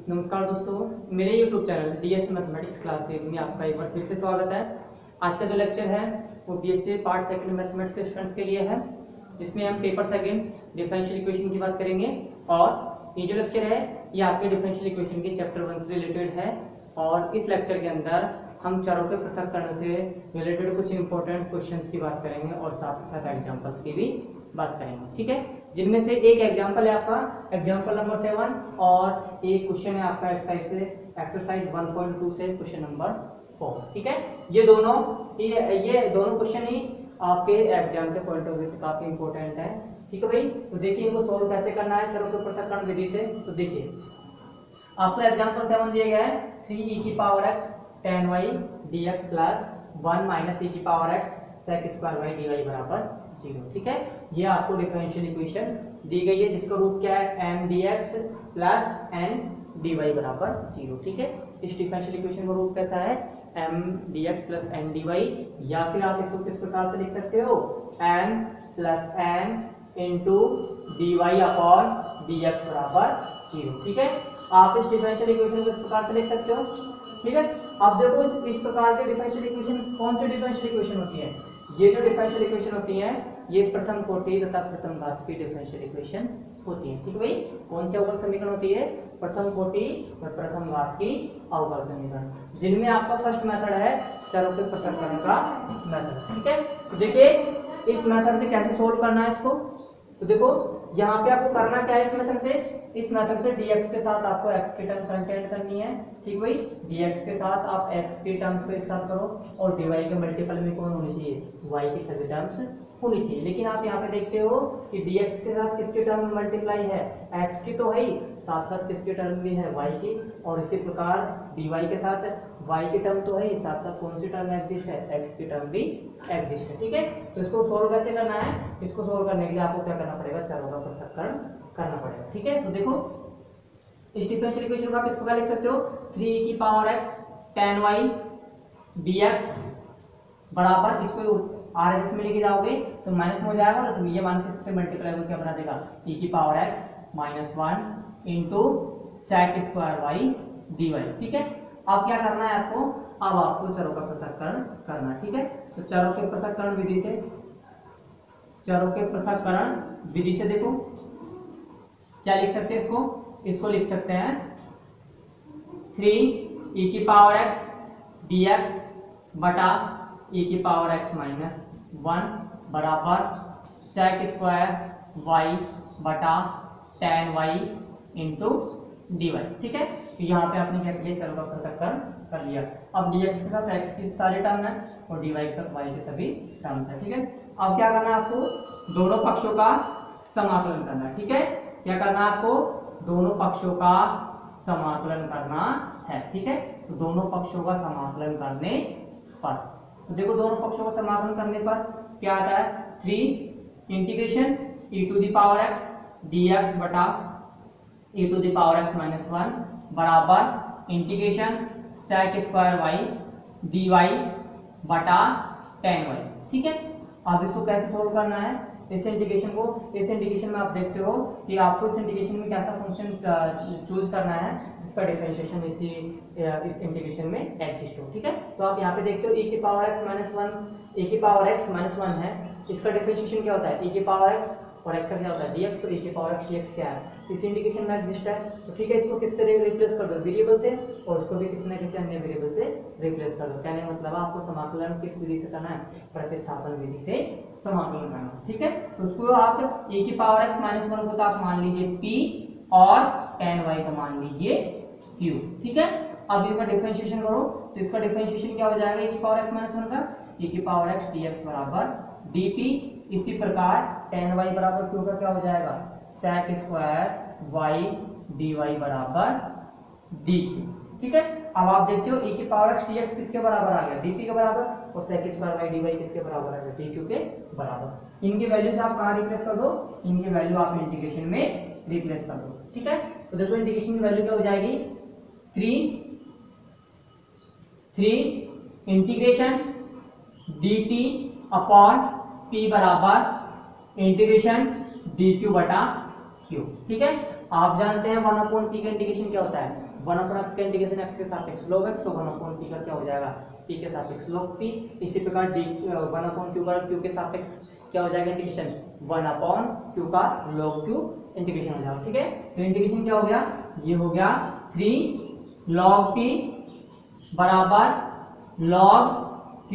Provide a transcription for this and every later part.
नमस्कार दोस्तों, मेरे YouTube channel DS mathematics classes में आपका एक बार फिर से स्वागत है। आज का जो लेक्चर है वो बीएससी पार्ट सेकंड मैथमेटिक्स के स्टूडेंट्स के लिए है। इसमें हम पेपर सेकंड डिफरेंशियल इक्वेशन की बात करेंगे और ये जो लेक्चर है ये आपके डिफरेंशियल इक्वेशन के चैप्टर 1 से रिलेटेड है। और इस लेक्चर के अंदर हम चरों के पृथक्करण से रिलेटेड कुछ इंपॉर्टेंट क्वेश्चंस की बात करेंगे और साथ ही साथ एग्जांपल्स की भी बात करेंगे, ठीक है। जिनमें से एक एग्जांपल है आपका एग्जांपल नंबर 7 और एक क्वेश्चन है आपका एक्सरसाइज 1.2 से क्वेश्चन नंबर 4, ठीक है। ये दोनों क्वेश्चन ही आपके एग्जाम के पॉइंट ऑफ व्यू से काफी इंपॉर्टेंट है, ठीक है भाई। तो देखिए इनको सोल्व कैसे करना है चरों के पृथक्करण विधि से। तो देखिए आपको एग्जांपल 7 दिया गया है 3e की power x tan y dx plus 1 minus e की power x sec square y dy बराबर 0, ठीक है। ये आपको डिफरेंशियल इक्वेशन दी गई है जिसका रूप क्या है m dx plus n dy बराबर 0, ठीक है। इस डिफरेंशियल इक्वेशन का रूप कैसा है m dx plus n dy, या फिर आप इसको किस प्रकार से लिख सकते हो m plus n into dy upon dx बराबर 0, ठीक है। आप इस डिफरेंशियल इक्वेशन को इस प्रकार से लिख सकते हो, ठीक है। अब देखो इस प्रकार के डिफरेंशियल इक्वेशन कौन सी डिफरेंशियल इक्वेशन होती है, ये जो डिफरेंशियल इक्वेशन होती है ये प्रथम कोटि तथा प्रथम घात की डिफरेंशियल इक्वेशन होती है, ठीक है भाई। कौन सी अवकल समीकरण होती है, प्रथम कोटि और प्रथम घात की अवकल समीकरण, जिनमें आपका फर्स्ट मेथड है चरों के पृथक्करण का मेथड, ठीक है। तो देखिए इस मेथड से कैसे सोल्व करना है इसको। तो देखो यहाँ पे आपको करना क्या है इस मेथड से, इस मेथड से dx के साथ आपको x की टर्म कंटेंट करनी है, ठीक भाई। dx के साथ आप x की टर्म्स को एक साथ करो और dy के मल्टीपल में कौन होनी चाहिए, y की सभी टर्म्स होनी चाहिए। लेकिन आप यहाँ पे देखते हो कि dx के साथ किसकी टर्म मल्टीप्लाई है, x की तो है ही, साथ साथ किसकी टर्म भी है, y की। और इसी प्रकार dy के साथ y की टर्म तो है ही, साथ साथ कौन सी टर्म एग्जिस्ट है, x की टर्म भी एग्जिस्ट है, ठीक है। तो इसको सोल्व कैसे करना है, इसको सोल्व करने के लिए आपको क्या करना पड़ेगा, चरों का पृथक्करण करना पड़ेगा, ठीक है। तो देखो इस डिफरेंशियल इक्वेशन को आप इसको क्या लिख सकते हो 3e की power x tan y dx बराबर, इसको आरएचएस में लेके जाओगे तो माइनस में हो जाएगा और ये माइनस से मल्टीप्लाई होकर क्या बना देगा e की power x minus 1 into sec square y dy, ठीक है। अब क्या करना है आपको, अब आपको चरों का पृथक्करण करना है, ठीक है। तो चरों के पृथक्करण विधि से, चरों के पृथक्करण विधि से देखो क्या लिख सकते हैं इसको लिख सकते हैं 3e की पावर x dx बटा e की पावर x माइनस 1 बराबर sec स्क्वायर y बटा tan y इंटू dy, ठीक है। तो यहाँ पे आपने क्या किया, चरों का पृथक्करण कर लिया। अब dx के साथ x की सारे टर्म है और dy के साथ y के सभी टर्म है, ठीक है। अब क्या करना है आपको, दोनों पक्षों का समाकलन करना है, ठीक है। क्या करना है आपको, दोनों पक्षों का समाकलन करना है, ठीक है। तो दोनों पक्षों का समाकलन करने पर, तो देखो दोनों पक्षों का समाकलन करने पर क्या आता है 3 integration e to the power x dx बटा e to the power x minus 1 बराबर integration sec square y dy बटा tan y, ठीक है। अब इसको कैसे सोल्व करना है, इस इंटीग्रेशन में आप देखते हो कि आपको इस इंटीग्रेशन में कैसा फंक्शन चूज करना है जिसका डिफरेंशिएशन इस इंटीग्रेशन में एग्जिस्ट हो, ठीक है। तो आप यहाँ पे देखते हो e की पावर x माइनस 1, e की पावर x माइनस 1 है, इसका डिफरेंशिएशन क्या होता है e की पावर x और x का क्या होता है dx, तो e की पावर x dx क्या है, इस इंटीग्रेशन में एग्जिस्ट है, तो ठीक है। इसको किस तरह रिप्लेस कर दो, वेरिएबल से, और उसको भी किसी न किसी अन्य वेरिएबल से रिप्लेस कर दो। कहने का मतलब आपको समाकलन किस विधि से करना है, प्रतिस्थापन विधि से समाकलन करना, ठीक है। तो उसको आप e की पावर x माइनस 1 को तो आप मान लीजिए p और tan y को मान लीजिए q, ठीक है। अब इनका डिफरेंशिएशन करो तो इसका डिफरेंशिएशन क्या हो जाएगा, e की पावर x माइनस 1 का e की पावर x dx बराबर dp, इसी प्रकार tan y बराबर q का क्या हो जाएगा sec स्क्वायर y dy बराबर dq, ठीक है। अब आप देखते हो e की पावर x dx किसके बराबर आ गया, dp के बराबर, और sec स्क्वायर y dy किसके बराबर आ गया, dq के बराबर। इनकी वैल्यूज आप कहाँ रिप्लेस कर दो, इनकी वैल्यू आप इंटीग्रेशन में रिप्लेस कर दो, ठीक है। तो देखो इंटीग्रेशन की वैल्यू क्या हो जाएगी 3 इंटीग्रेशन dt अपॉन p बराबर इंटीग्रेशन dq बटा q, ठीक है। आप जानते हैं 1/p का इंटीग्रेशन क्या होता है, 1/x का इंटीग्रेशन x के सापेक्ष log x, तो 1/p का क्या हो जाएगा p के सापेक्ष log p। इसी प्रकार d 1/q का q के सापेक्ष क्या हो जाएगा इंटीग्रेशन, 1/q का log q इंटीग्रेशन हो जाएगा। ठीक है, तो इंटीग्रेशन क्या हो गया, ये हो गया 3 log p बराबर log q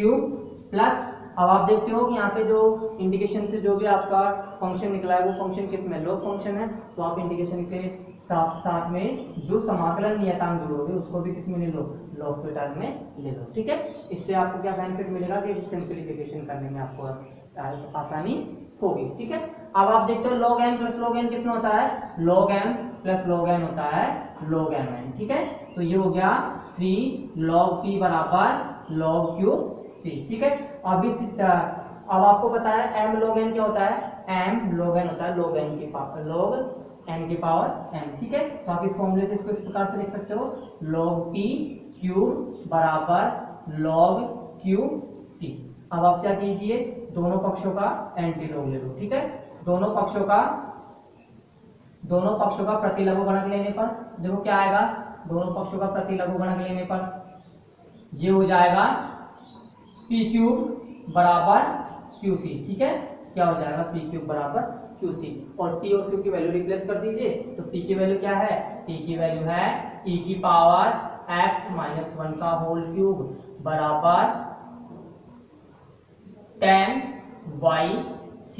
प्लस, अब आप देखते हो कि यहाँ पे जो इंटीग्रेशन से जो भी आपका फंक्शन निकला है वो फंक्शन किस में, log फंक्शन है, तो आप इंटीग्रेशन के साथ में जो समाकलन नियतांक जोड़ोगे उसको भी किस में ले लो, log के टर्म में ले लो। ठीक है, इससे आपको क्या बेनिफिट मिलेगा कि सिंप्लीफिकेशन करने में आपको आसानी होगी। ठीक है, अब आप देखते हो log m plus log n कितना होता है, log m plus log n होता है log mn। ठीक है, तो ये हो गया 3 log p बराबर log q c। ठीक है, अब आपको पता है m log n क्या होता है, m log n होता है log n की पावर m। ठीक है, तो आप इस फॉर्मूले से इसको इस प्रकार से लिख सकते हो, log p q बराबर log q c। अब आप क्या कीजिए, दोनों पक्षों का एंटी लॉग ले लो। ठीक है, दोनों पक्षों का प्रतिलघु गुणक लेने पर देखो क्या आएगा, दोनों पक्षों का प्रतिलघु गुणक लेने पर ये हो जाएगा p क्यूब बराबर qc। ठीक है, क्या हो जाएगा p क्यूब बराबर qc, और t और q की वैल्यू रिप्लेस कर दीजिए, तो p की वैल्यू क्या है, p की वैल्यू है e की पावर x माइनस 1 का होल क्यूब बराबर 10y c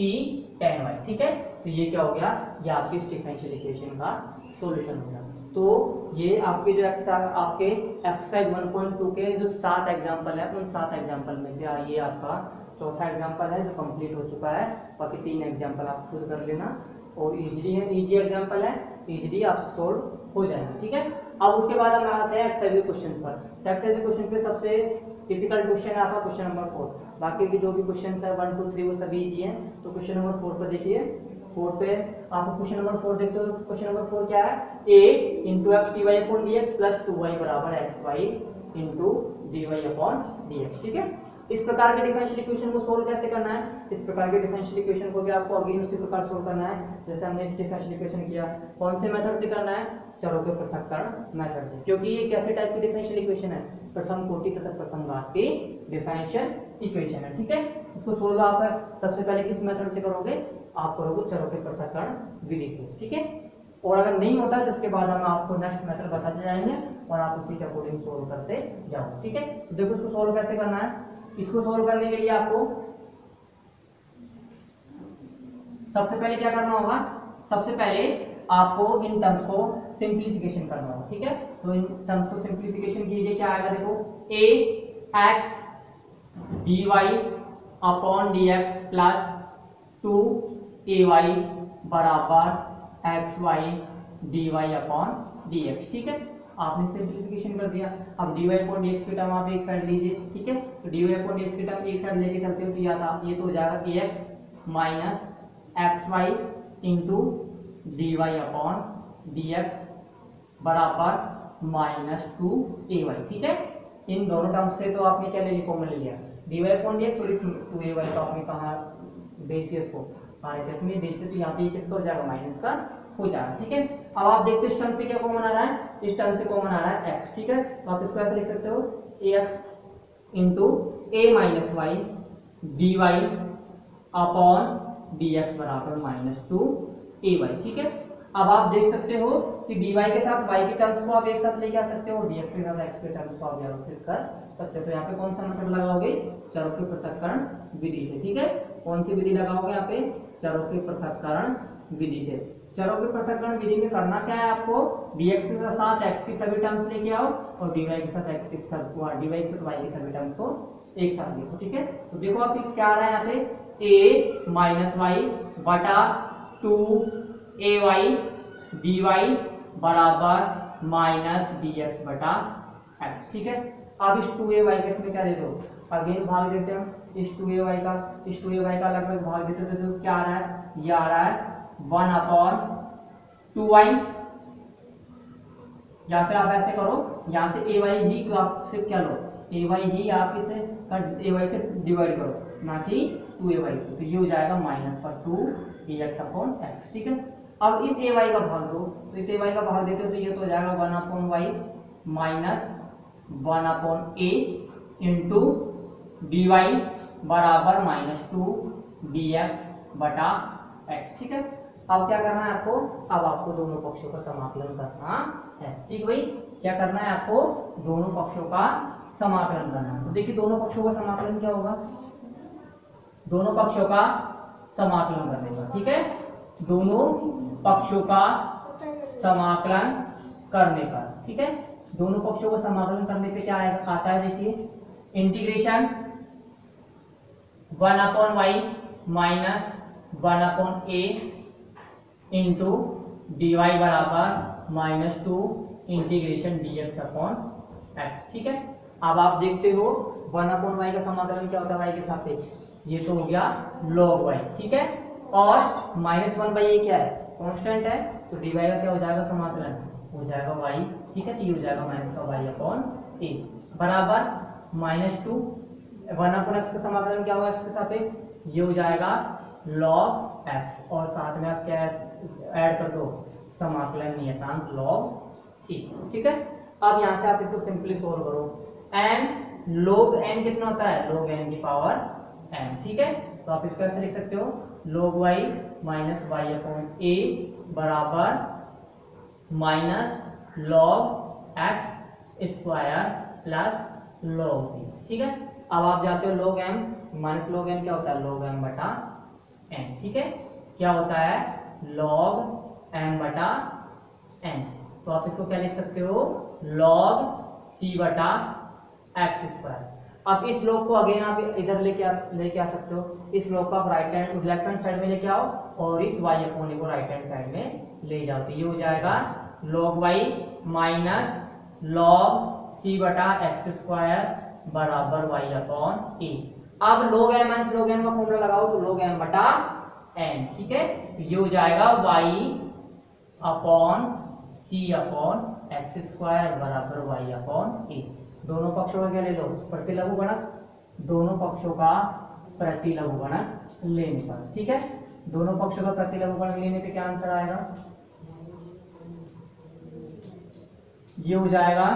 10y। ठीक है, तो ये क्या हो गया, ये आपकी डिफरेंशियल इक्वेशन का सॉल्यूशन हो गया। तो ये आपके जो आपके एक्सरसाइज 1.2 के जो 7 एग्जांपल है, उन 7 एग्जांपल में से ये आपका चौथा एग्जांपल है जो कंप्लीट हो चुका है, बाकी 3 एग्जांपल आप खुद कर लेना, और इजी एग्जांपल है, इजीली आप सोल्व हो जाएंगे। ठीक है, अब उसके बाद हम आते हैं एक्सरसाइज क्वेश्चन पर। तो एक्सरसाइज क्वेश्चन पे सबसे टिपिकल क्वेश्चन है आपका क्वेश्चन नंबर 4, बाकी के जो भी क्वेश्चन है 1 2 3 वो सभी इजी हैं। तो क्वेश्चन नंबर 4 पर देखिए, 4 पे आप क्वेश्चन नंबर 4 देखते हो, क्वेश्चन नंबर 4 क्या है, a into x d y upon d x plus 2y बराबर x y into d y upon d x. ठीक है, इस प्रकार के डिफरेंशियल इक्वेशन को सोल्व कैसे करना है, इस प्रकार के डिफरेंशियल इक्वेशन को भी आपको अगेन उसी प्रकार सोल्व करना है जैसे हमने इस डिफरेंशियल इक्वेशन किया। कौन से मेथड से करना है, चरों के पृथक्करण मेथड से, क्योंकि ये कैसे टाइप की डिफरेंशियल इक्वेशन है, प्रथम कोटि तथा प्रथम घात की डिफरेंशियल इक्वेशन है। ठीक है, इसको सोल्व आप सबसे पहले किस मेथड से करोगे, आप करोगे चरों के पृथक्करण विधि से। ठीक है, और अगर नहीं होता तो उसके बाद हम आपको नेक्स्ट मेथड बताते जाएंगे और आप उसी के अकॉर्डिंग सोल्व करते जाओ। ठीक है, तो देखो इसको सोल्व कैसे करना है। इसको सोल्व करने के लिए आपको सबसे पहले क्या करना होगा, सबसे पहले आपको इन टर्म्स को सिंप्लीफिकेशन करना होगा। ठीक है, तो इन टर्म्स को सिंप्लीफिकेशन कीजिए, क्या आएगा देखो, a x dy upon dx plus 2ay बराबर xy dy अपॉन dx। ठीक है, आपने सिंप्लीफिकेशन कर दिया। अब dy अपॉन dx की टर्म आप एक साइड लीजिए। ठीक है, तो dy अपॉन dx की टर्म एक साइड लेके चलते हो तो ये तो हो जाएगा ax minus xy into dy upon dx बराबर माइनस 2ay। ठीक है, इन दोनों टर्म्स से तो आपने क्या ले लिया, कॉमन ले लिया, dy अपॉन dx और इस 2ay को आपने कहा बेसिस को RHS में देखते तो यहाँ पे किसका हो जाएगा, माइनस का हो जाएगा। ठीक है, अब आप देखते हो इस टर्म से क्या कॉमन आ रहा है, इस टर्म से कॉमन आ रहा है x। ठीक है, तो आप इसको ऐसे लिख सकते हो, ax into a minus y d y upon d x बराबर माइनस 2ay। ठीक है, अब आप देख सकते हो कि dy के साथ y के टर्म्स को आप एक साथ लेके आ सकते हो और dx के साथ x के टर्म्स को आप व्यवस्थित कर सकते हो। तो यहाँ पे कौन सा मेथड लगाओगे, चरों के पृथक्करण विधि से। ठीक है, कौन सी विधि लगाओगे यहाँ पे, चरों के पृथक्करण विधि से। चरों के पृथक्करण विधि में करना क्या है आपको, dx के साथ x की सभी टर्म्स लेके आओ और dy के साथ y के साथ y की सभी टर्म्स को एक साथ लिखो। ठीक है, तो देखो आप क्या आ रहा है यहाँ पे, a माइनस वाई बटा 2ay dy बराबर माइनस dx बटा x। ठीक है, अब इस 2ay के इसमें क्या दे दो, अगेन भाग देते हैं इस 2ay का लगभग भाग देते हैं तो क्या आ रहा है, ये आ रहा है 1 अपॉन 2y, या फिर आप ऐसे करो, यहाँ से ay ही तो आप सिर्फ क्या लो, ay ही आप इसे ay से डिवाइड करो, ना कि 2ay से, तो ये हो जाएगा माइनस पर 2 dx अपॉन x। ठीक है, अब इस ए वाई का भाग दो, तो इस ए वाई का भाग देते हो तो ये तो हो जाएगा 1/y minus 1/a into d y बराबर -2 dx बटा x। ठीक है, अब क्या करना है आपको, अब आपको दोनों पक्षों का समाकलन करना है। ठीक भाई, क्या करना है आपको, दोनों पक्षों का समाकलन करना है। तो देखिए दोनों पक्षों का समाकलन क्या होगा, दोनों पक्षों का समाकलन करने का। ठीक है, दोनों पक्षों का समाकलन करने का। ठीक है, दोनों पक्षों को समाकलन करने पे क्या आएगा, आता है देखिए integration 1/y minus 1/a into d y बराबर -2 इंटीग्रेशन dx अपॉन x। ठीक है, अब आप देखते हो 1/y का समाकलन क्या होता है y के सापेक्ष, ये तो हो गया log y। ठीक है, और -1/a क्या है, कांस्टेंट है, तो dy का क्या हो जाएगा समाकलन, हो जाएगा y। ठीक है, तो ये हो जाएगा -y अपॉन a बराबर -2 1/x का समाकलन क्या होगा x के सापेक्ष, ये हो जाएगा log x, और साथ में आप क्या ऐड कर दो, समाकलन नियतांक log c। ठीक है, अब यहाँ से आप इसको सिंपली सोल्व करो, n log n कितना होता है, log n की पावर n। ठीक है, तो आप इसको ऐसे लिख सकते हो log y minus y upon a बराबर minus log x square plus log c। ठीक है, अब आप जाते हो log m minus log n क्या होता है, log m बटा n। ठीक है, क्या होता है log m बटा n, तो आप इसको क्या लिख सकते हो, log c बटा x स्क्वायर। अब इस log को अगेन आप इधर लेके आ सकते हो, इस log को आप लेफ्ट हैंड साइड में लेके आओ और इस y अपॉन a को राइट हैंड साइड में ले जाओ, तो ये हो जाएगा log y minus log c बटा x स्क्वायर बराबर y अपॉन a। अब log m minus log n का फॉर्मूला लगाओ तो log m बटा n। ठीक है, ये हो जाएगा y upon c upon x square बराबर y अपॉन a। दोनों पक्षों का क्या ले लो, प्रतिलघु गुणक, दोनों पक्षों का प्रतिलघु गुणक लेने पर। ठीक है, दोनों पक्षों का प्रतिलघु गुणक लेने पे क्या आंसर आएगा, ये हो जाएगा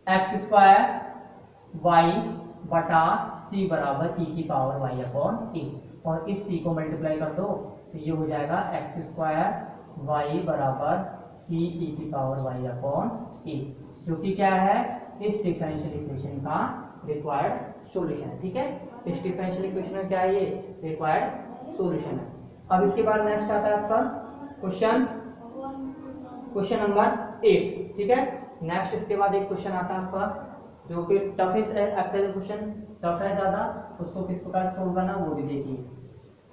x स्क्वायर y बटा c बराबर e की पावर y अपॉन a, और इस c को मल्टीप्लाई कर दो तो ये हो जाएगा x स्क्वायर y बराबर c e की पावर y अपॉन a, जो कि क्या है, इस डिफरेंशियल इक्वेशन का रिक्वायर्ड सॉल्यूशन है। ठीक है, इस डिफरेंशियल इक्वेशन में क्या है, ये रिक्वायर्ड सॉल्यूशन है। अब इसके बाद नेक्स्ट आता है आपका क्वेश्चन नंबर 8। ठीक है, नेक्स्ट इसके बाद एक क्वेश्चन आता है आपका जो कि टफेस्ट है, एक्सरसाइज क्वेश्चन टफ है ज़्यादा, उसको किस प्रकार सोल्व करना वो भी देखिए।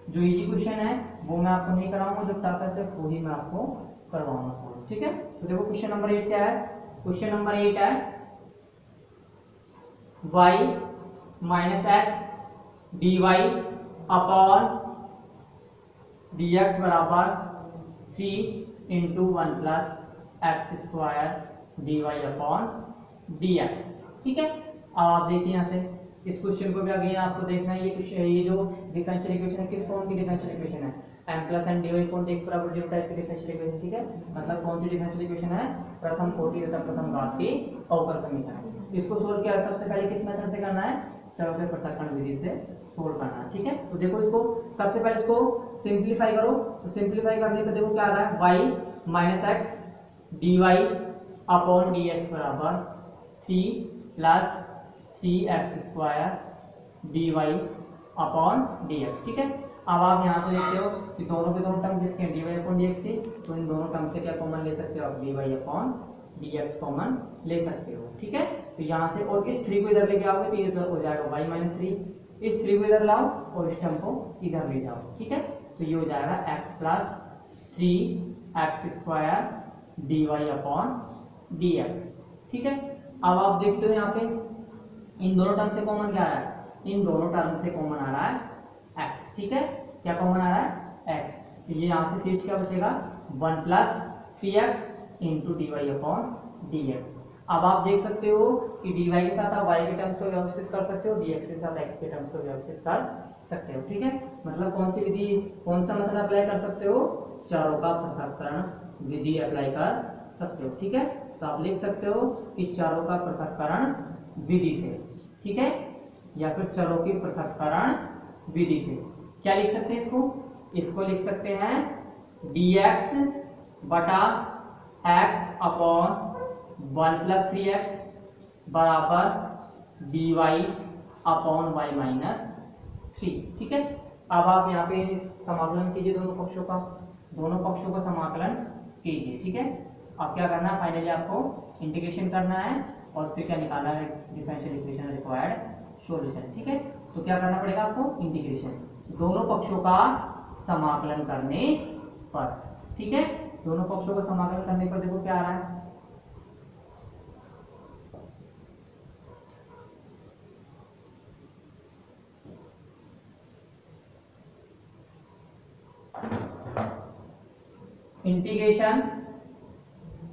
जो इजी क्वेश्चन है वो मैं आपको नहीं कराऊंगा, जो टफ है सिर्फ वही मैं आपको करवाऊंगा सोल्व। ठीक है, तो देखो क्वेश्चन नंबर 8 क्या है, क्वेश्चन नंबर 8 है y minus x d y upon d x बराबर 3 into 1 plus x square d y upon d x. ठीक है, अब आप देखिए यहाँ से इस क्वेश्चन को भी अगेन आपको देखना है, ये जो डिफरेंशियल इक्वेशन है किस फॉर्म की डिफरेंशियल इक्वेशन है, m plus n d y upon d x बराबर 0 टाइप की डिफरेंशियल इक्वेशन। ठीक है, मतलब कौन सी डिफरेंशियल इक्वेशन है, प्रथम कोटि तथा प्रथम घात की अवकल समीकरण। इसको सोल्व किया सबसे पहले किस मेथड से करना है, चौथे पृथक्करण विधि से सोल्व करना है। ठीक है, तो देखो इसको सबसे पहले इसको सिंप्लीफाई करो, तो सिंप्लीफाई करने पे देखो क्या आ रहा है, y minus x d y upon d x बराबर 3 plus 3x square d y upon d x. ठीक है, अब आप यहाँ से देखते हो कि दोनों के दोनों टर्म जिसके d y upon d x थी, तो इन दोनों टर्म से क्या कॉमन ले सकते हो आप, d y upon d x common ले सकते हो। ठीक है, तो यहाँ से और इस 3 को इधर लेके आओगे तो ये हो जाएगा y माइनस 3, इस 3 को इधर लाओ और इस टर्म को इधर ले जाओ। ठीक है, तो ये हो जाएगा x plus 3x square d y upon d x. ठीक है, अब आप देखते हो यहाँ पे इन दोनों टर्म से कॉमन क्या आ रहा है, इन दोनों टर्म से कॉमन आ रहा है x। ठीक है, क्या कॉमन आ रहा है x, तो ये यहाँ से शेष क्या बचेगा 1 plus 3x into d y upon d x. अब आप देख सकते हो कि dy के साथ आप y के टर्म्स को व्यवस्थित कर सकते हो, dx के साथ x के टर्म्स को व्यवस्थित कर सकते हो। ठीक है, मतलब कौन सी विधि, कौन सा मेथड अप्लाई कर सकते हो, चारों का पृथक्करण विधि अप्लाई कर सकते हो। ठीक है, तो आप लिख सकते हो कि चारों का पृथक्करण विधि से। ठीक है, या फिर चरों की पृथक्करण विधि से क्या लिख सकते हैं इसको, इसको लिख सकते हैं dx बटा x अपॉन 1+3x बराबर dy अपॉन y माइनस 3। ठीक है, अब आप यहाँ पे समाकलन कीजिए दोनों पक्षों का, दोनों पक्षों का समाकलन कीजिए। ठीक है, अब क्या करना है, फाइनली आपको इंटीग्रेशन करना है और फिर क्या निकालना है, डिफरेंशियल इक्वेशन रिक्वायर्ड सॉल्यूशन। ठीक है, तो क्या करना पड़ेगा आपको, इंटीग्रेशन दोनों पक्षों का समाकलन करने पर। ठीक है, दोनों पक्षों का समाकलन करने पर देखो क्या आ रहा है,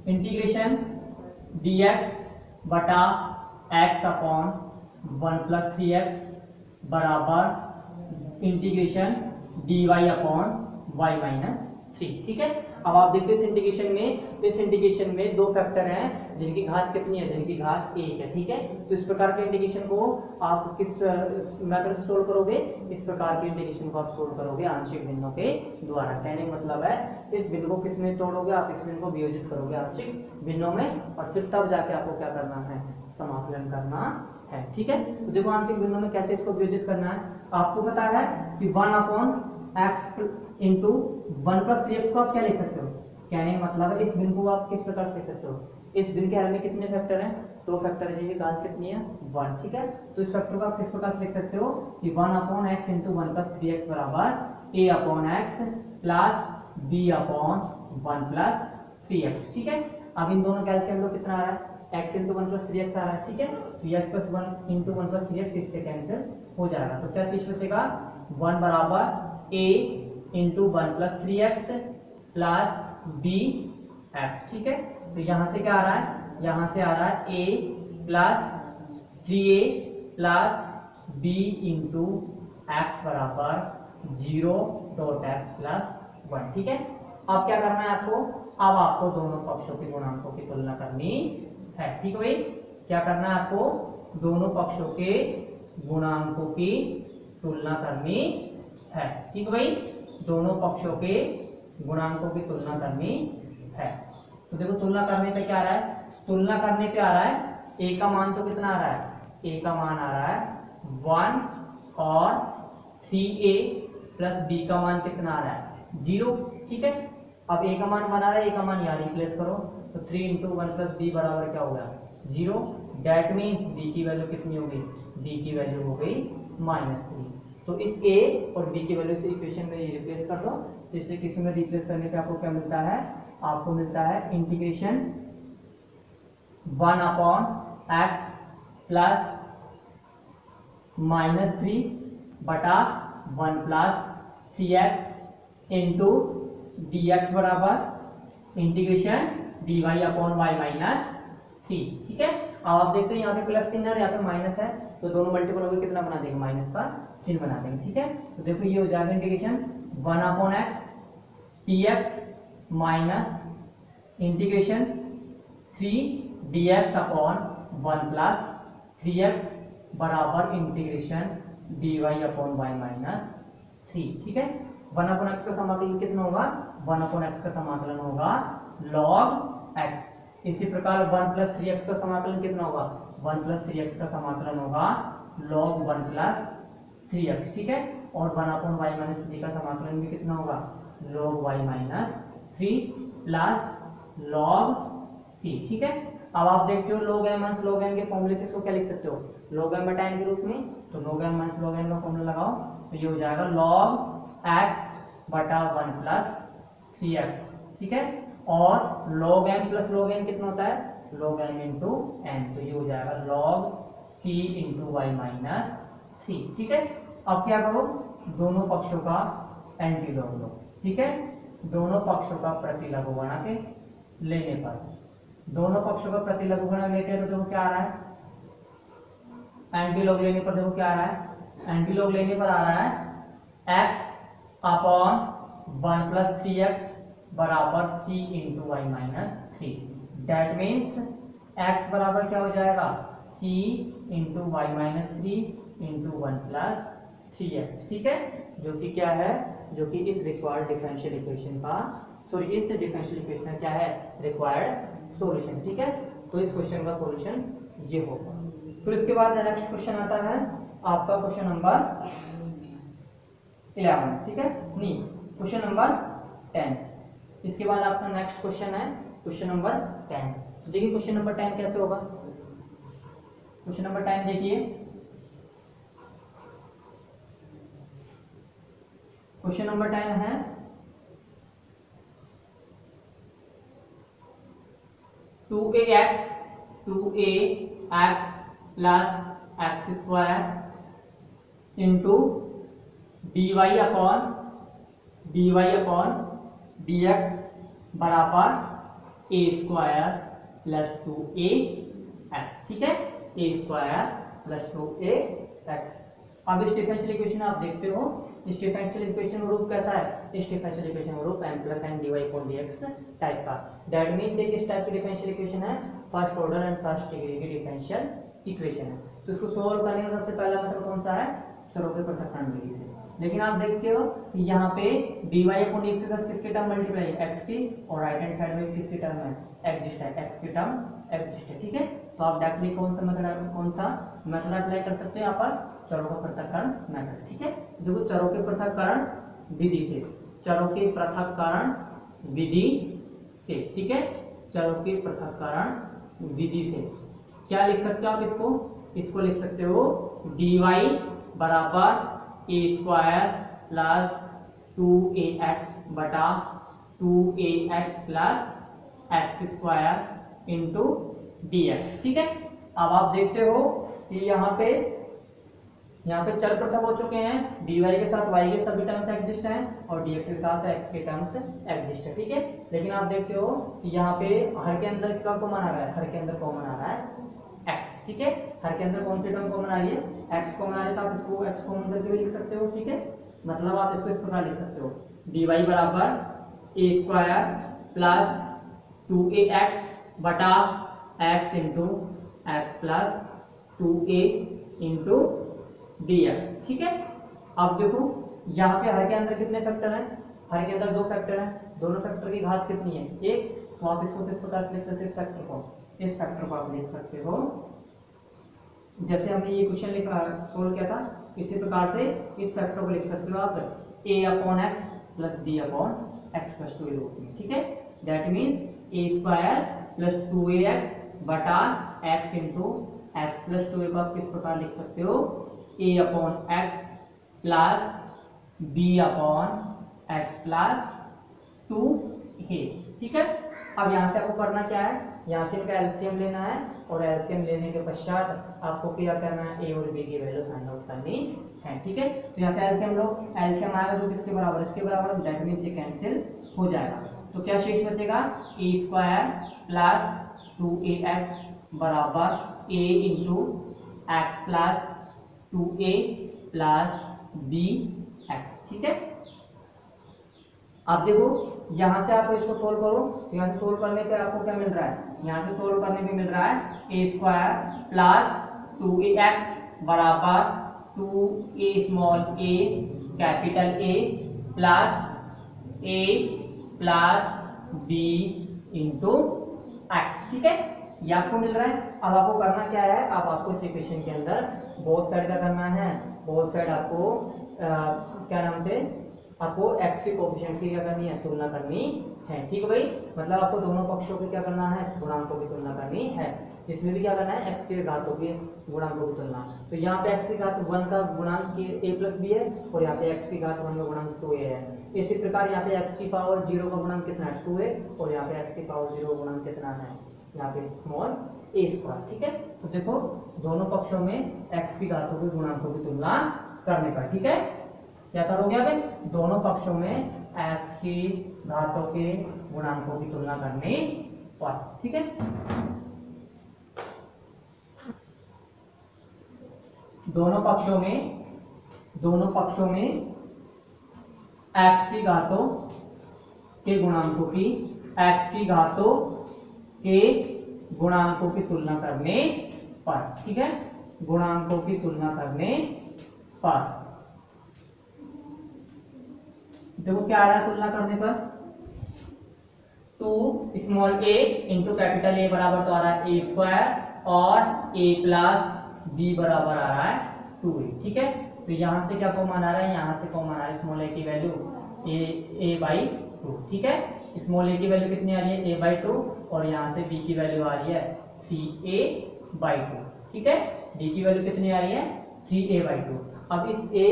इंटीग्रेशन dx बटा x अपॉन 1+3x बराबर integration dy upon y minus 3। ठीक है, अब आप देखते हैं इस इंटीग्रेशन में दो फैक्टर हैं जिनकी घात कितनी है, जिनकी घात 1 है। ठीक है, तो इस प्रकार के इंटीग्रेशन को आप किस मेथड से सोल्व करोगे, इस प्रकार के इंटीग्रेशन को आप सोल्व करोगे आंशिक भिन्नों के द्वारा। कहने का मतलब है इस भिन्न को किस में तोड़ोगे, आप इस भिन्न को वियोजित करोगे आंशिक भिन्नों में, और फिर तब जाके आपको क्या करना है, समाकलन करना है। ठीक है, तो देखो आंशिक भिन्नों में कैसे इसको वियोजित करना है, आपको पता है कि 1 अपॉन x इंटू 1+3x को आप क्या लिख सकते हो, कहने का मतलब है इस भिन्न को आप किस प्रकार से लिख सकते हो, इस भिन्न के हल में कितने फैक्टर हैं, दो फैक्टर है जिनकी घात कितनी है 1। ठीक है, तो इस फैक्टर को आप किस प्रकार से लिख सकते हो कि 1 अपॉन x इंटू 1+3x बराबर a upon x plus b upon 1+3x। ठीक है, अब इन दोनों का एलसीएम लो, कितना आ रहा है, x इंटू 1+3x आ रहा है। ठीक है, तो x प्लस 1 इंटू 1+3x इससे कैंसिल हो जाएगा, तो क्या शेष बचेगा, 1 बराबर a into 1+3x plus b x। ठीक है, तो यहाँ से क्या आ रहा है, यहाँ से आ रहा है a plus 3a plus b into x बराबर 0.x प्लस 1। ठीक है, अब क्या करना है आपको, अब आपको दोनों पक्षों के गुणांकों की तुलना करनी है। ठीक है भाई, क्या करना है आपको, दोनों पक्षों के गुणांकों की तुलना करनी है। ठीक है भाई, दोनों पक्षों के गुणांकों की तुलना करनी है। तो देखो तुलना करने पे क्या आ रहा है, तुलना करने पे आ रहा है a का मान तो कितना आ रहा है, a का मान आ रहा है 1 और 3a प्लस b का मान कितना आ रहा है 0। ठीक है, अब a का मान बना रहा है, a का मान यहाँ रिप्लेस करो, तो 3 इंटू 1 प्लस b बराबर क्या होगा 0। डेट मीन्स b की वैल्यू कितनी होगी, b की वैल्यू हो गई -3। तो इस a और b की वैल्यू से इक्वेशन में रिप्लेस कर दो, जिससे किसी में रिप्लेस करने पे आपको क्या मिलता है, आपको मिलता है इंटीग्रेशन 1 अपॉन x प्लस -3 बटा 1 plus 3x into D x बराबर integration dy upon y minus 3। ठीक है, अब आप देखते हैं यहाँ पे प्लस चिन्ह है, यहाँ पे माइनस है, तो दोनों मल्टीपल होकर कितना बना देंगे, माइनस का चिन्ह बना देंगे। ठीक है, तो देखो ये हो जाएगा integration 1 upon x dx minus integration 3 dx upon 1 plus 3x बराबर integration dy upon y minus 3। ठीक है, 1 अपॉन x का समाकलन कितना होगा, 1 अपॉन x का समाकलन होगा log x। इसी प्रकार 1 प्लस 3x का समाकलन कितना होगा, 1 प्लस 3x का समाकलन होगा log 1 प्लस 3x। ठीक है, और 1 अपॉन y माइनस 3 का समाकलन भी कितना होगा, log y minus 3 plus log c। ठीक है, अब आप देखते हो log m minus log n के फॉर्मूले से इसको क्या लिख सकते हो, log m बटा n के रूप में, तो log m minus log n का फॉर्मूला लगाओ, तो ये हो जाएगा log x बटा 1 प्लस 3x। ठीक है, और log m plus log n कितना होता है, log m इंटू n, तो ये हो जाएगा log c into y minus 3। ठीक है, अब क्या करो, दोनों पक्षों का एंटीलॉग लो। ठीक है, दोनों पक्षों का प्रतिलघु बना के लेने पर, दोनों पक्षों का प्रतिलघु बना लेते हैं तो देखो क्या आ रहा है, एंटीलॉग लेने पर देखो क्या आ रहा है, एंटीलॉग लेने पर आ रहा है एक्स अपॉन 1 प्लस 3x बराबर c into y minus 3। That means x बराबर क्या हो जाएगा c into y minus 3 into 1 plus 3x। ठीक है, जो कि क्या है, जो कि इस रिक्वायर्ड डिफरेंशियल इक्वेशन का इस डिफरेंशियल इक्वेशन क्या है, रिक्वायर्ड सॉल्यूशन। ठीक है, तो इस क्वेश्चन का सॉल्यूशन ये होगा। फिर इसके बाद नेक्स्ट क्वेश्चन आता है आपका क्वेश्चन नंबर 11। ठीक है, नहीं, क्वेश्चन नंबर 10। इसके बाद आपका नेक्स्ट क्वेश्चन है क्वेश्चन नंबर 10। तो देखिए क्वेश्चन नंबर 10 कैसे होगा। क्वेश्चन नंबर 10 देखिए, क्वेश्चन नंबर 10 है 2ax plus x square into dy upon dx बराबर a स्क्वायर प्लस 2ax। ठीक है, a स्क्वायर प्लस 2ax। अब इस डिफरेंशियल इक्वेशन आप देखते हो, इस डिफरेंशियल इक्वेशन का रूप कैसा है, इस डिफरेंशियल इक्वेशन का रूप m plus n dy upon dx type का। दैट मींस एक इस टाइप की डिफरेंशियल इक्वेशन है, first order and first degree की डिफरेंशियल इक्वेशन है। तो इसको सोल्व करने का सबसे पहला मेथड कौन सा है, चरों के पृथक्करण विधि से। लेकिन आप देखते हो कि यहाँ पे dy अपॉन dx के साथ किसके टर्म मल्टीप्लाई है, x की, और राइट हैंड साइड में किसकी टर्म है, एग्जिस्ट है, x की टर्म एग्जिस्ट है। ठीक है, तो आप डायरेक्टली कौन सा मेथड अप्लाई कर सकते हैं यहाँ पर, चरों का पृथक्करण मेथड। ठीक है, देखो चरों के पृथक्करण विधि से, चरों के पृथक्करण विधि से। ठीक है, चरों के पृथक्करण विधि से क्या लिख सकते हो आप, इसको लिख सकते हो dy बराबर a स्क्वायर प्लस 2ax बटा 2ax plus x square into dx। ठीक है, अब आप देखते हो कि यहाँ पे चर पृथक हो चुके हैं, dy के साथ y के सभी टर्म्स एग्जिस्ट हैं और dx के साथ x के टर्म्स एग्जिस्ट है। ठीक है, लेकिन आप देखते हो कि यहाँ पे हर के अंदर क्या कॉमन आ रहा है, हर के अंदर कॉमन आ रहा है x। ठीक है, हर के अंदर कौन सी टर्म कॉमन आ रही है, x कॉमन आ रही है, तो आप इसको x कॉमन करके भी लिख सकते हो। ठीक है, मतलब आप इसको इस प्रकार लिख सकते हो dy बराबर a स्क्वायर प्लस 2ax बटा x into x plus 2a into dx। ठीक है, अब देखो यहाँ पे हर के अंदर कितने फैक्टर हैं, हर के अंदर 2 फैक्टर हैं, दोनों फैक्टर की घात कितनी है, 1। तो आप इसको किस प्रकार से लिख सकते हो, इस फैक्टर को आप लिख सकते हो जैसे हमने ये क्वेश्चन सोल्व किया था, इसी प्रकार से इस फैक्टर को लिख सकते हो आप a upon x plus d upon x plus 2 रूप में। ठीक है, that means a square plus 2ax बटा x इंटू एक्स प्लस 2 को आप किस प्रकार लिख सकते हो, a upon x plus b upon x plus 2a। ठीक है, अब यहाँ से आपको करना क्या है, यहाँ से इनका एलसीएम लेना है और एलसीएम लेने के पश्चात आपको क्या करना है, a और b की वैल्यू फाइंड आउट करनी है। ठीक है, तो यहाँ से एलसीएम लो, एलसीएम आएगा तो किसके बराबर, इसके बराबर, दैट मींस ये कैंसिल हो जाएगा। तो क्या शेष बचेगा, a स्क्वायर प्लस 2ax बराबर a into x plus 2a plus bx। ठीक है, आप देखो यहाँ से आप इसको सोल्व करो, यहाँ से सोल्व करने पे आपको क्या मिल रहा है, यहाँ से सोल्व करने पे मिल रहा है a स्क्वायर प्लस 2ax बराबर 2a small a capital A plus a plus b into x. ठीक है, ये आपको मिल रहा है। अब आपको करना क्या है, अब आपको इस इक्वेशन के अंदर बोथ साइड का करना है, बोथ साइड आपको क्या नाम से, आपको x के कोएफिशिएंट की क्या करनी है, तुलना करनी है। ठीक है भाई, मतलब आपको दोनों पक्षों की क्या करना है, गुणांकों की तुलना करनी है। इसमें भी क्या करना है, x के घातों की गुणांकों की तुलना। तो यहाँ पे x की घात 1 का गुणांक a प्लस b है और यहाँ पे x की घात 1 का गुणांक 2a है। इसी प्रकार यहाँ पे x की पावर 0 का गुणांक कितना है, 2a, और यहाँ पे x की पावर 0 का गुणांक कितना है, यहाँ पे स्मॉल a स्क्वायर। ठीक है, तो देखो दोनों पक्षों में x की घातों के गुणांकों की तुलना करने का। ठीक है, क्या करोगे अब, दोनों पक्षों में x की घातों के गुणांकों की तुलना करनी पर। ठीक है, दोनों पक्षों में x की घातों के गुणांकों की x की घातों के गुणांकों की तुलना करने पर, ठीक है, गुणांकों की तुलना करने पर। देखो क्या आ रहा है तुलना करने पर, 2 small a into capital A बराबर तो आ रहा है a स्क्वायर और a प्लस b बराबर आ रहा है 2a, ठीक है। तो यहाँ से क्या कॉमन आ रहा है, यहाँ से कॉमन आ रहा है स्मॉल a की वैल्यू a बाई 2, ठीक है। स्मॉल a की वैल्यू कितनी आ रही है a बाई 2 और यहाँ से b की वैल्यू आ रही है 3a बाई 2, ठीक है। b की वैल्यू कितनी आ रही है 3a बाई 2। अब इस a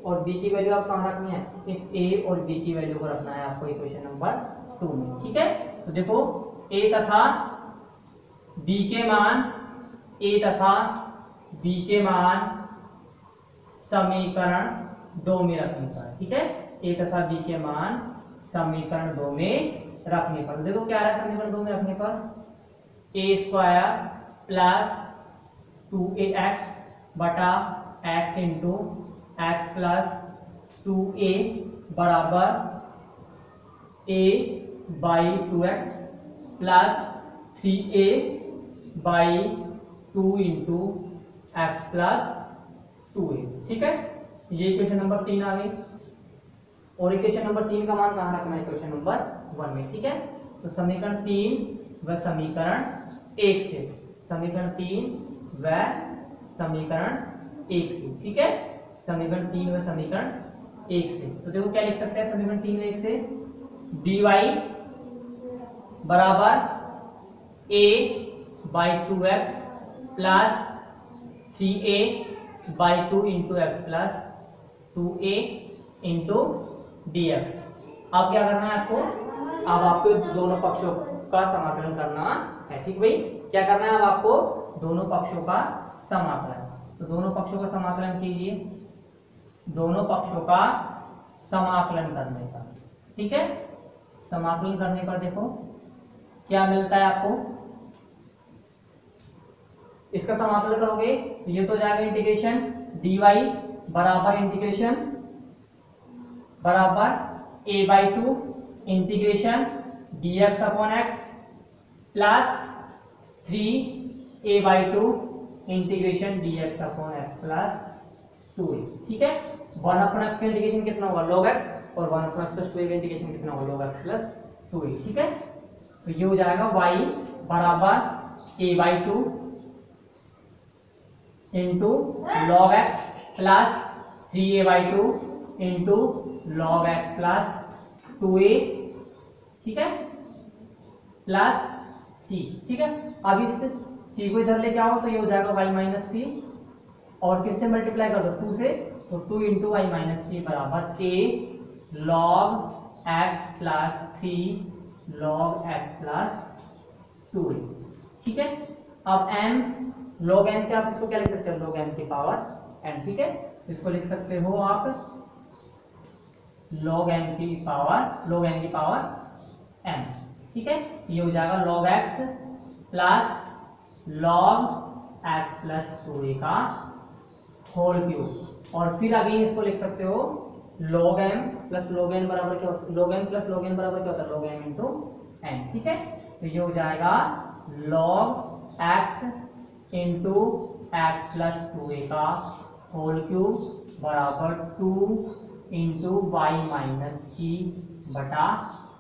और b की वैल्यू आप कहाँ रखनी है, इस a और b की वैल्यू को रखना है आपको इक्वेशन नंबर 2 में, ठीक है। तो देखो a तथा b के मान, a तथा b के मान समीकरण 2 में रखने पर, ठीक है, a तथा b के मान समीकरण 2 में रखने पर। देखो क्या है समीकरण 2 में रखने पर, a स्क्वायर प्लस 2ax बटा x into x plus 2a बराबर a by 2x plus 3a by 2 into x plus 2a, ठीक है। ये इक्वेशन नंबर 3 आ गई। और इक्वेशन नंबर 3 का मान कहाँ रखना है, इक्वेशन नंबर 1 में, ठीक है। तो समीकरण 3 व समीकरण 1 से, समीकरण 3 व समीकरण 1 से, ठीक है, समीकरण 3 व समीकरण 1 से। तो देखो क्या लिख सकते हैं समीकरण 3 व 1 से, dy बराबर a by 2x plus 3a by 2 into x plus 2a into dx। अब क्या करना है आपको, अब आपको दोनों पक्षों का समाकलन करना है, ठीक भाई। क्या करना है अब आपको, दोनों पक्षों का समाकलन। तो दोनों पक्षों का समाकलन कीजिए, दोनों पक्षों का समाकलन करने का, ठीक है। समाकलन करने पर देखो क्या मिलता है आपको, इसका समाकलन करोगे तो ये तो जाएगा इंटीग्रेशन dy बराबर इंटीग्रेशन बराबर a by 2 integration dx upon x plus 3a by 2 integration dx upon x plus 2a, ठीक है। 1 अपॉन x का इंटीग्रेशन कितना होगा log x और 1 अपॉन x प्लस 2a का इंटीग्रेशन कितना होगा log x प्लस 2a, ठीक है। तो ये हो जाएगा y बराबर a by 2 into log x plus 3a by 2 into log x plus 2a, ठीक है, प्लस c, ठीक है। अब इस c को इधर लेके आओ तो ये हो जाएगा y माइनस सी, और किससे मल्टीप्लाई कर दो 2 से, तो 2 इंटू वाई माइनस सी बराबर a log x plus 3 log x plus 2a, ठीक है। अब m log n से आप इसको क्या लिख सकते हो, log n की पावर n, ठीक है। इसको लिख सकते हो आप log n की पावर n, ठीक है। ये हो जाएगा log x plus log x plus 2a का होल क्यूब, और फिर अगेन इसको लिख सकते हो log m plus log n बराबर क्या होता है, log m plus log n बराबर क्या होता है, log m इंटू n, ठीक है। तो ये हो जाएगा log x into x plus 2a का होल क्यूब बराबर 2 इंटू वाई माइनस सी बटा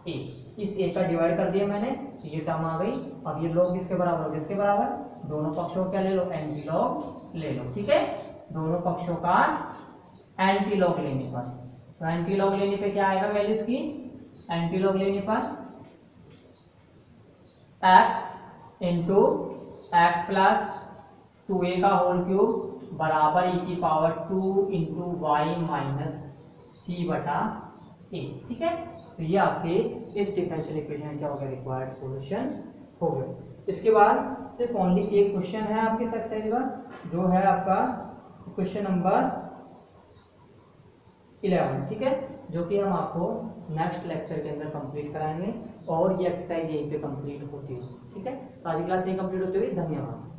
a। इस a का डिवाइड कर दिया मैंने, ये टर्म आ गई। अब ये log किसके बराबर हो, किसके बराबर, दोनों पक्षों का क्या ले लो, एंटी लॉग ले लो, ठीक है। दोनों पक्षों का एंटी लॉग लेने पर, तो एंटी लॉग लेने पे क्या आएगा वैल्यूज की, एंटी लॉग लेने पर x into x plus 2a का होल क्यूब बराबर e की पावर 2 इंटू वाई माइनस सी बटा a, ठीक है। तो ये आपके इस डिफरेंशियल इक्वेशन का होगा रिक्वायर्ड सॉल्यूशन हो गया। इसके बाद सिर्फ ओनली एक क्वेश्चन है आपके एक्सरसाइज का, जो है आपका क्वेश्चन नंबर 11, ठीक है, जो कि हम आपको नेक्स्ट लेक्चर के अंदर कंप्लीट कराएंगे, और ये एक्सरसाइज यहीं पे कंप्लीट होती है, ठीक है। तो आज की क्लास यही कंप्लीट होती हुई, धन्यवाद।